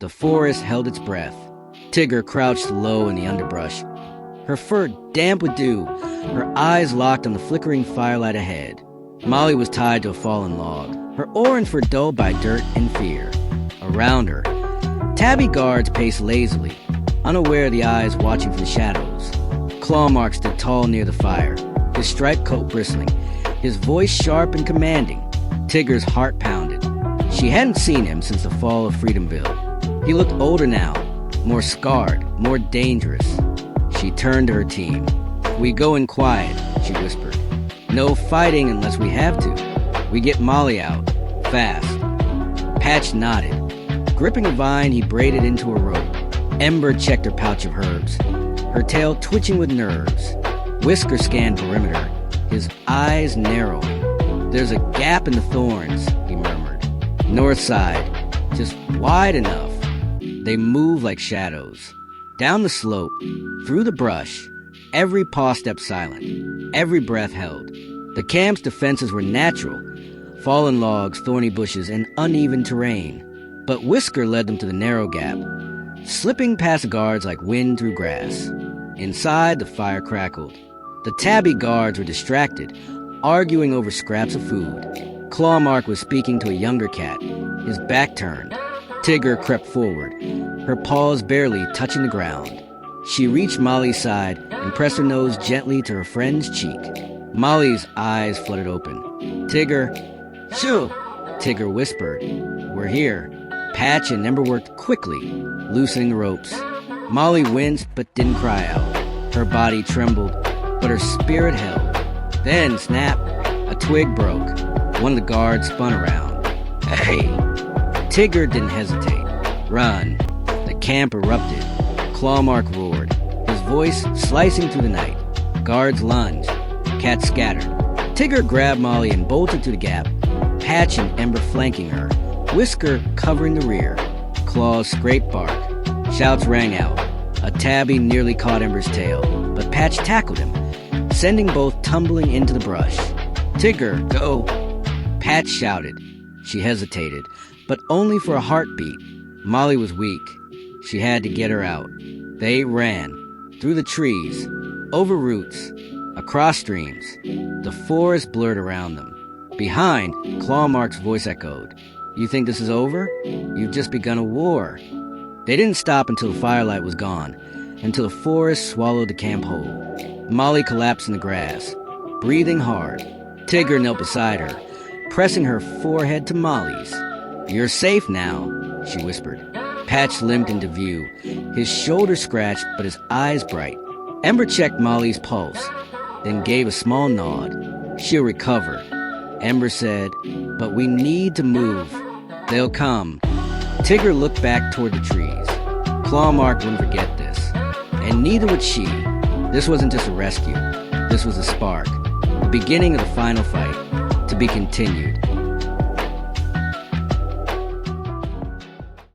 The forest held its breath. Tigger crouched low in the underbrush, her fur damp with dew, her eyes locked on the flickering firelight ahead. Molly was tied to a fallen log, her orange fur dulled by dirt and fear. Around her, tabby guards paced lazily, unaware of the eyes watching from the shadows. Clawmark stood tall near the fire, his striped coat bristling, his voice sharp and commanding. Tigger's heart pounded. She hadn't seen him since the fall of Freedomville. He looked older now, more scarred, more dangerous. She turned to her team. "We go in quiet," she whispered. "No fighting unless we have to. We get Molly out. Fast." Patch nodded. Gripping a vine, he braided into a rope. Ember checked her pouch of herbs, her tail twitching with nerves. Whisker scanned perimeter, his eyes narrowing. "There's a gap in the thorns," he murmured. "North side, just wide enough." They moved like shadows. Down the slope, through the brush, every paw step silent, every breath held. The camp's defenses were natural, fallen logs, thorny bushes, and uneven terrain. But Whisker led them to the narrow gap, slipping past guards like wind through grass. Inside, the fire crackled. The tabby guards were distracted, arguing over scraps of food. Clawmark was speaking to a younger cat, his back turned. Tigger crept forward, her paws barely touching the ground. She reached Molly's side and pressed her nose gently to her friend's cheek. Molly's eyes fluttered open. "Tigger." "Shoo!" Tigger whispered. "We're here." Patch and Ember worked quickly, loosening the ropes. Molly winced but didn't cry out. Her body trembled, but her spirit held. Then, snap, a twig broke. One of the guards spun around. "Hey!" Tigger didn't hesitate. "Run." The camp erupted. Clawmark roared, his voice slicing through the night. Guards lunged. Cats scattered. Tigger grabbed Molly and bolted to the gap, Patch and Ember flanking her, Whisker covering the rear. Claws scraped bark. Shouts rang out. A tabby nearly caught Ember's tail, but Patch tackled him, sending both tumbling into the brush. "Tigger, go!" Patch shouted. She hesitated, but only for a heartbeat. Molly was weak. She had to get her out. They ran, through the trees, over roots, across streams. The forest blurred around them. Behind, Clawmark's voice echoed. "You think this is over? You've just begun a war." They didn't stop until the firelight was gone, until the forest swallowed the camp whole. Molly collapsed in the grass, breathing hard. Tigger knelt beside her, pressing her forehead to Molly's. "You're safe now," she whispered. Patch limped into view, his shoulder scratched but his eyes bright. Ember checked Molly's pulse, then gave a small nod. "She'll recover." Ember said, "But we need to move. They'll come." Tigger looked back toward the trees. Clawmark wouldn't forget this, and neither would she. This wasn't just a rescue. This was a spark, the beginning of the final fight, to be continued.